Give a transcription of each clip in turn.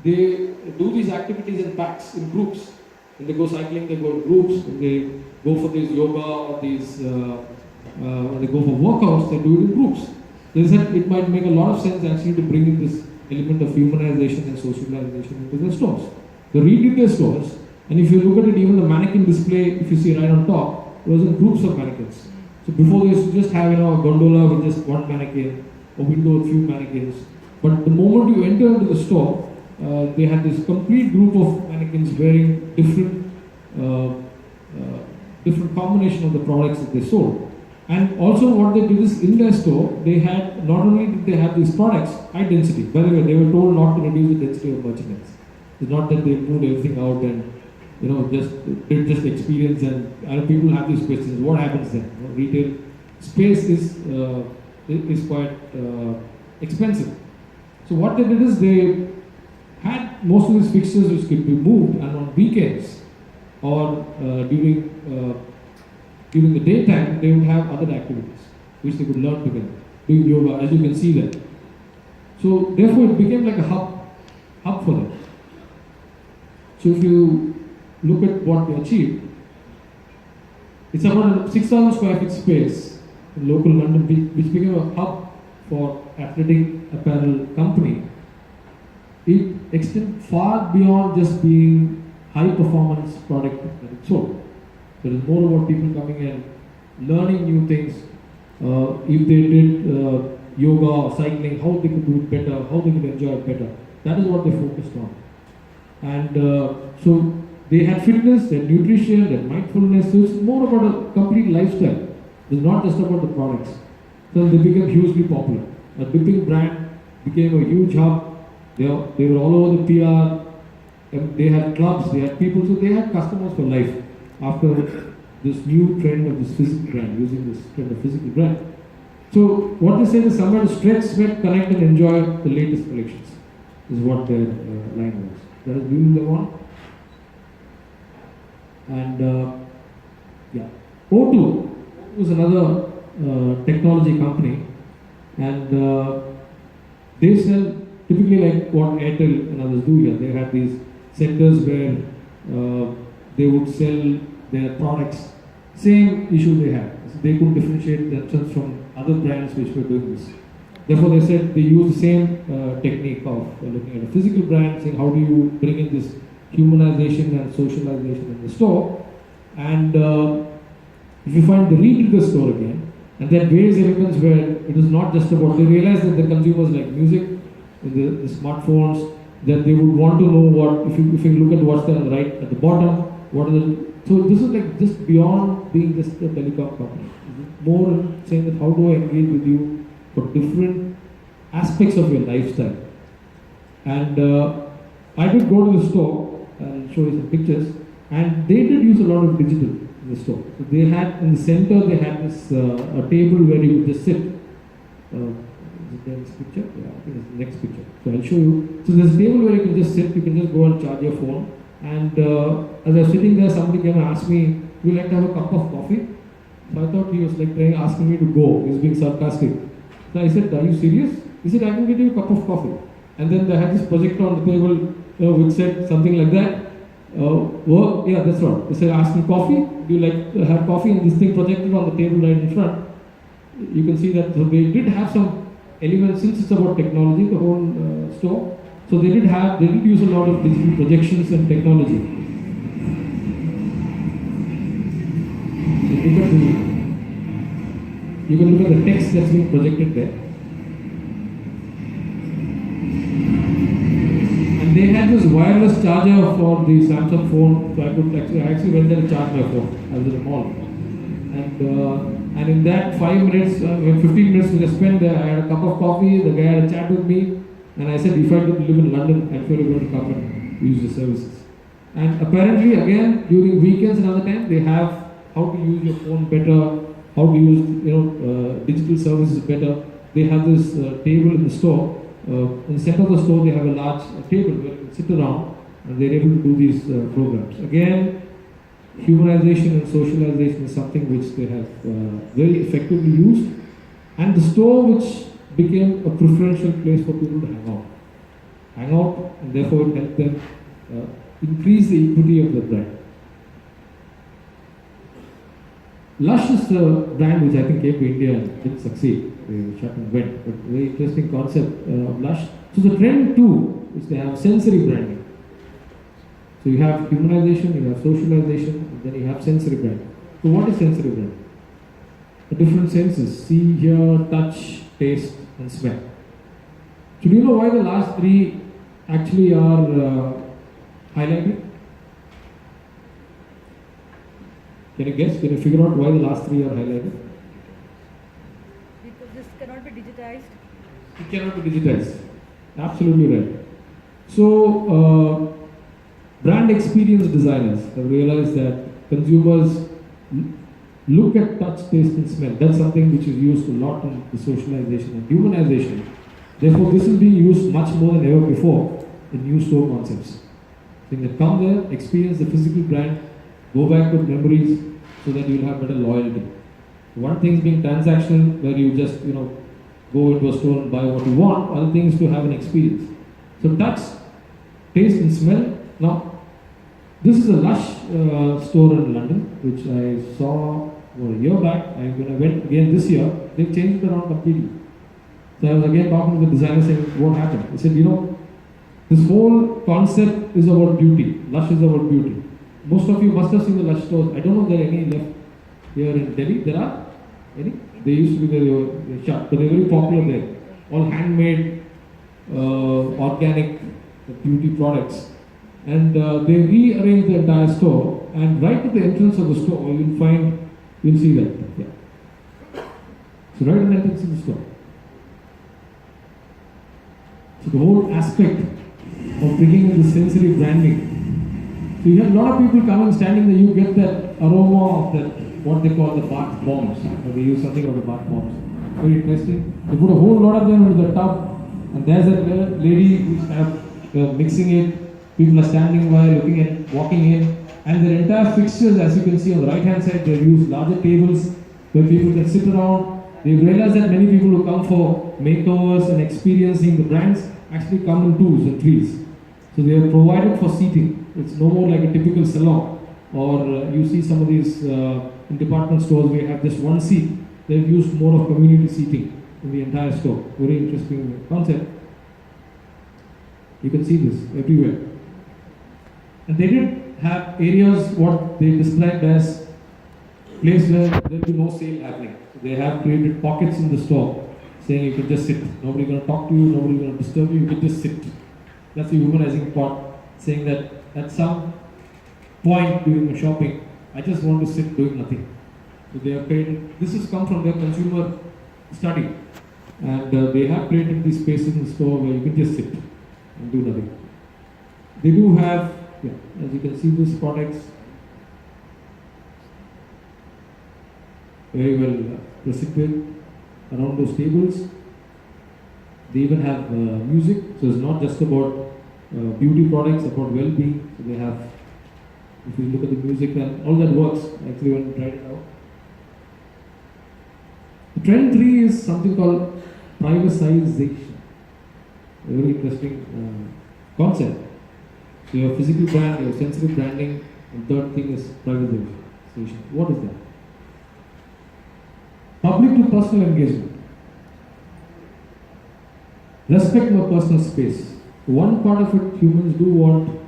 they do these activities in packs, in groups. When they go cycling, they go in groups. When they go for these yoga or these, when they go for workouts, they do it in groups. They said it might make a lot of sense actually to bring in this element of humanization and socialization into their stores. They redid their stores, and if you look at it, even the mannequin display, if you see right on top, it was in groups of mannequins. So before they used to just have a gondola with just one mannequin, a window with few mannequins. But the moment you enter into the store, they had this complete group of mannequins wearing different combination of the products that they sold. And also what they did is in their store, they had, not only did they have these products, high density. By the way, they were told not to reduce the density of merchandise. It's not that they moved everything out and just experience, and people have these questions, what happens then? Retail space is quite expensive. So what they did is they had most of these fixtures which could be moved, and on weekends or during the daytime, they would have other activities which they could learn together, doing yoga, as you can see there. So therefore it became like a hub for them. So if you look at what they achieved, it's about a 6,000 square feet space in local London, which became a hub for athletic apparel company. It extended far beyond just being high performance product that it sold. There is more about people coming in, learning new things. If they did yoga or cycling, how they could do it better, how they could enjoy it better. That is what they focused on. And so they had fitness, they had nutrition, they had mindfulness. So it's more about a complete lifestyle. It's not just about the products. So they became hugely popular. A dipping brand became a huge hub. They were all over the PR. They had clubs, they had people, so they had customers for life after this new trend of this physical brand, using this trend of physical brand. So what they say is somewhere to stretch, sweat, connect and enjoy the latest collections is what their line was. That is really the one. And O2 was another technology company, and they sell typically like what Airtel and others do here. They have these centers where they would sell their products. Same issue they had. So they could differentiate themselves from other brands which were doing this. Therefore, they said they use the same technique of looking at a physical brand, saying how do you bring in this humanization and socialization in the store. And if you find, they redid the store again, and there are various elements where it is not just about, they realize that the consumers like music, the smartphones, that they would want to know what, if you look at what's there on the right at the bottom, what are the, so this is like just beyond being just a telecom company. More saying that how do I engage with you for different aspects of your lifestyle. And I did go to the store, I'll show you some pictures, and they did use a lot of digital in the store. So they had, in the center, they had this a table where you would just sit. Is it there in this picture? Yeah, I think it's the next picture. So I'll show you. So there's a table where you can just sit, you can just go and charge your phone. And as I was sitting there, somebody came and asked me, would you like to have a cup of coffee? So I thought he was like asking me to go. He was being sarcastic. So I said, are you serious? He said, I can get you a cup of coffee. And then they had this projector on the table which said something like that. Yeah, that's right. They said, ask me coffee. Do you like to have coffee? And this thing projected on the table right in front. You can see that so they did have some elements, since it's about technology, the whole store. So they did use a lot of digital projections and technology. You can look at the text that's being projected there. And they had this wireless charger for the Samsung phone, so I actually went there to charge my phone. I was at the mall. And in that 5 minutes, 15 minutes we spent there, I had a cup of coffee, the guy had a chat with me, and I said, if I could live in London, I'm sure you're going to come and use the services. And apparently, again, during weekends and other times, they have how to use your phone better, how to use digital services better. They have this table in the store. In the center of the store, they have a large table where you can sit around, and they're able to do these programs. Again, humanization and socialization is something which they have very effectively used, and the store which became a preferential place for people to hang out. hang out, and therefore it helped them increase the equity of the brand. Lush is the brand which I think came to India and didn't succeed. They shut and went. But very interesting concept of Lush. So the trend too is they have sensory branding. So you have humanization, you have socialization, and then you have sensory branding. So what is sensory branding? The different senses: see, hear, touch, taste, and smell. So do you know why the last three actually are highlighted? Can you guess? Can you figure out why the last three are highlighted? Because this cannot be digitized. It cannot be digitized. Absolutely right. So, brand experience designers have realized that consumers look at touch, taste, and smell. That's something which is used a lot in the socialization and humanization. Therefore, this is being used much more than ever before in new store concepts. So you can come there, experience the physical brand, go back to memories so that you'll have better loyalty. One thing is being transactional, where you just go into a store and buy what you want. Other thing is to have an experience. So touch, taste, and smell. Now, this is a Lush store in London, which I saw a year back. When I went again this year, they've changed it around completely. So I was again talking to the designer saying, what happened? He said, this whole concept is about beauty. Lush is about beauty. Most of you must have seen the Lush stores. I don't know if there are any left here in Delhi. There are any? They used to be there, they were shut, but they're very popular there. All handmade, organic beauty products. And they rearranged the entire store, and right at the entrance of the store, you'll see that. Yeah. So right at the entrance of the store. So the whole aspect of bringing in the sensory branding. So you have a lot of people coming, standing there, you get that aroma of that, what they call the bath bombs. Or they use something of the bath bombs. Very interesting. They put a whole lot of them into the tub, and there's a lady who's kind of mixing it. People are standing by, looking at, walking in, and their entire fixtures, as you can see on the right hand side, they've used larger tables where people can sit around. They've realized that many people who come for makeovers and experiencing the brands actually come in twos and threes. So they are provided for seating. It's no more like a typical salon, or you see some of these in department stores where you have just one seat. They've used more of community seating in the entire store. Very interesting concept. You can see this everywhere. And they did have areas what they described as place where there will be no sale happening. So they have created pockets in the store saying you can just sit. Nobody going to talk to you, nobody going to disturb you, you can just sit. That's the humanizing part, saying that at some point during the shopping, I just want to sit doing nothing. So they have created, this has come from their consumer study. And they have created these spaces in the store where you can just sit and do nothing. They do have, as you can see, these products very well presented around those tables. They even have music, so it's not just about beauty products, about well-being. So they have, if you look at the music, and all that works actually when you tried it out. The trend 3 is something called privatization. A very interesting concept. So you have physical brand, you have sensory branding, and third thing is privatization. What is that? Public to personal engagement. Respect my personal space. One part of it, humans do want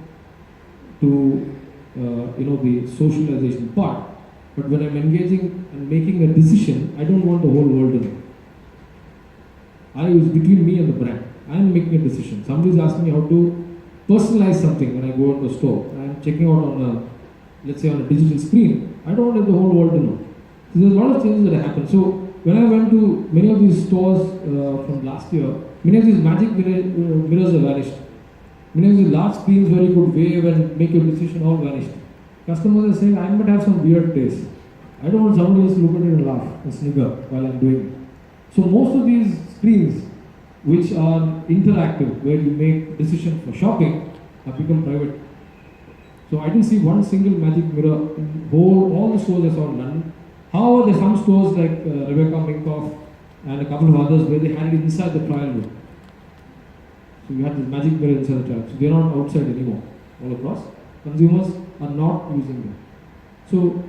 to, the socialization part. But when I'm engaging and making a decision, I don't want the whole world to know. It's between me and the brand. I'm making a decision. Somebody's asking me how to personalize something when I go to the store. I'm checking out on let's say on a digital screen. I don't want the whole world to know. So there's a lot of changes that have happened. So when I went to many of these stores from last year, many of these magic mirrors have vanished. Many of these large screens where you could wave and make your decision all vanished. Customers are saying, I might have some weird taste. I don't want somebody else to look at it and laugh and snigger while I'm doing it. So most of these screens which are interactive, where you make decisions for shopping, have become private. So I didn't see one single magic mirror in all the stores I saw in London. However, there are some stores like Rebecca Minkoff and a couple of others where they had it inside the trial room. So you have this magic mirror inside the trap. So they're not outside anymore. All across, consumers are not using them. So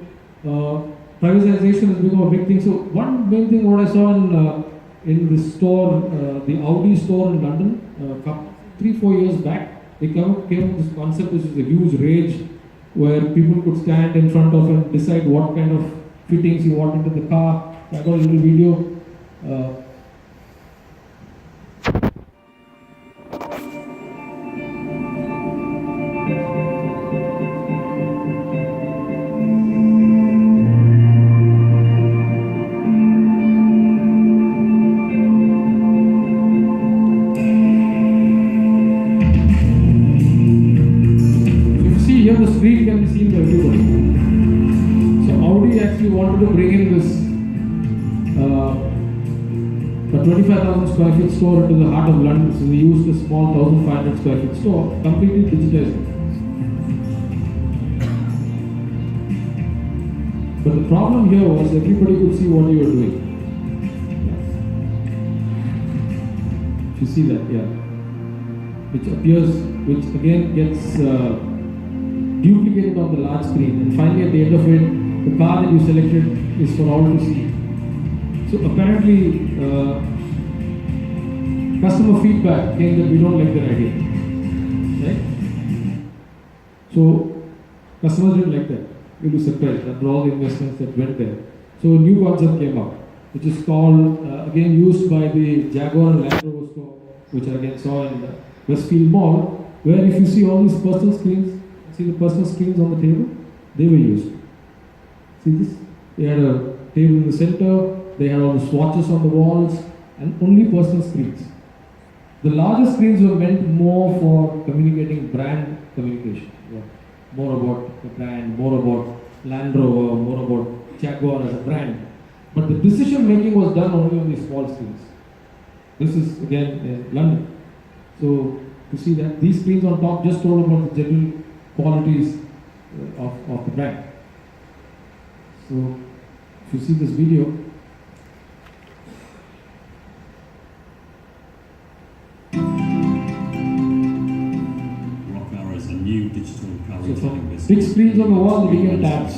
privatization has become a big thing. So one main thing what I saw in the store, the Audi store in London, 3-4 years back, they came up with this concept, which is a huge rage, where people could stand in front of and decide what kind of fittings you want into the car. I got a little video. Here the screen can be seen by everybody. So Audi actually wanted to bring in this a 25,000 square feet store into the heart of London. So they used a small 1,500 square feet store, completely digitized. But the problem here was everybody could see what you were doing. If you see that, yeah, which appears, which again gets duplicated on the large screen, and finally at the end of it, the car that you selected is for all to see. So apparently, customer feedback came that we don't like that idea, right? So customers didn't like that. You'll be surprised after all the investments that went there. So a new concept came out, which is called, again used by the Jaguar and Land Rover store, which I again saw in the Westfield Mall, where if you see all these personal screens, see the personal screens on the table, they were used. See this? They had a table in the center, they had all the swatches on the walls, and only personal screens. The larger screens were meant more for communicating brand communication. Yeah. More about the brand, more about Land Rover, more about Jaguar as a brand. But the decision making was done only on these small screens. This is again in London. So to see that these screens on top just told about the general qualities of the brand. So if you see this video, Rockar is a new digital car so retailing from business. big screens on the wall, they became tabs.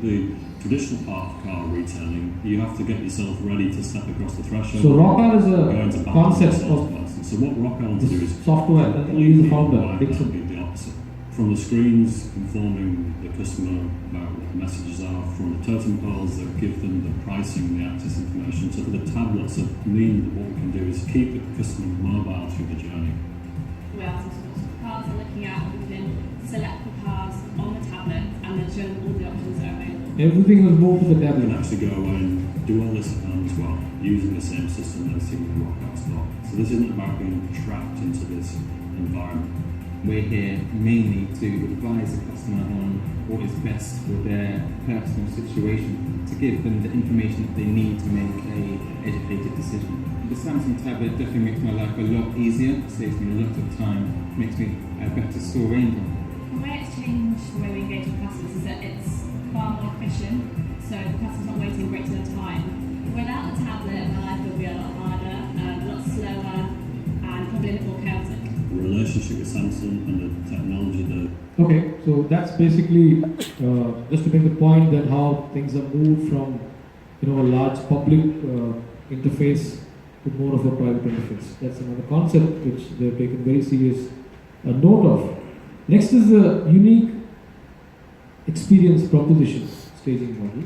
The traditional part of car retailing, you have to get yourself ready to step across the threshold. So Rockar is Go into a battle concept with of salesperson. So what Rockar wants to do is software, and he is the founder, Dixon. the opposite. From the screens informing the customer about what the messages are, from the totem poles that give them the pricing, the access information, to the tablets that mean that what we can do is keep the customer mobile through the journey. We are some sorts of cars we're looking at. We can select the cars on the tablet and then show them all the options that are available. Everything will move to the We tablet. can actually go away and do all this at home as well, using the same system that we've seen with Rockar store. So this isn't about being trapped into this environment. We're here mainly to advise the customer on what is best for their personal situation, to give them the information that they need to make an educated decision. The Samsung tablet definitely makes my life a lot easier, saves me a lot of time, makes me a better store ranger. The way it's changed the way we engage with customers is that it's far more efficient, so the customer's not waiting a great deal of time. Without the tablet, my life will be a lot harder, a lot slower, and probably a bit more chaotic. Relationship with Samsung and the technology that Okay, so that's basically just to make the point that how things are moved from a large public interface to more of a private interface. That's another concept which they've taken very serious note of. Next is the unique experience proposition staging model.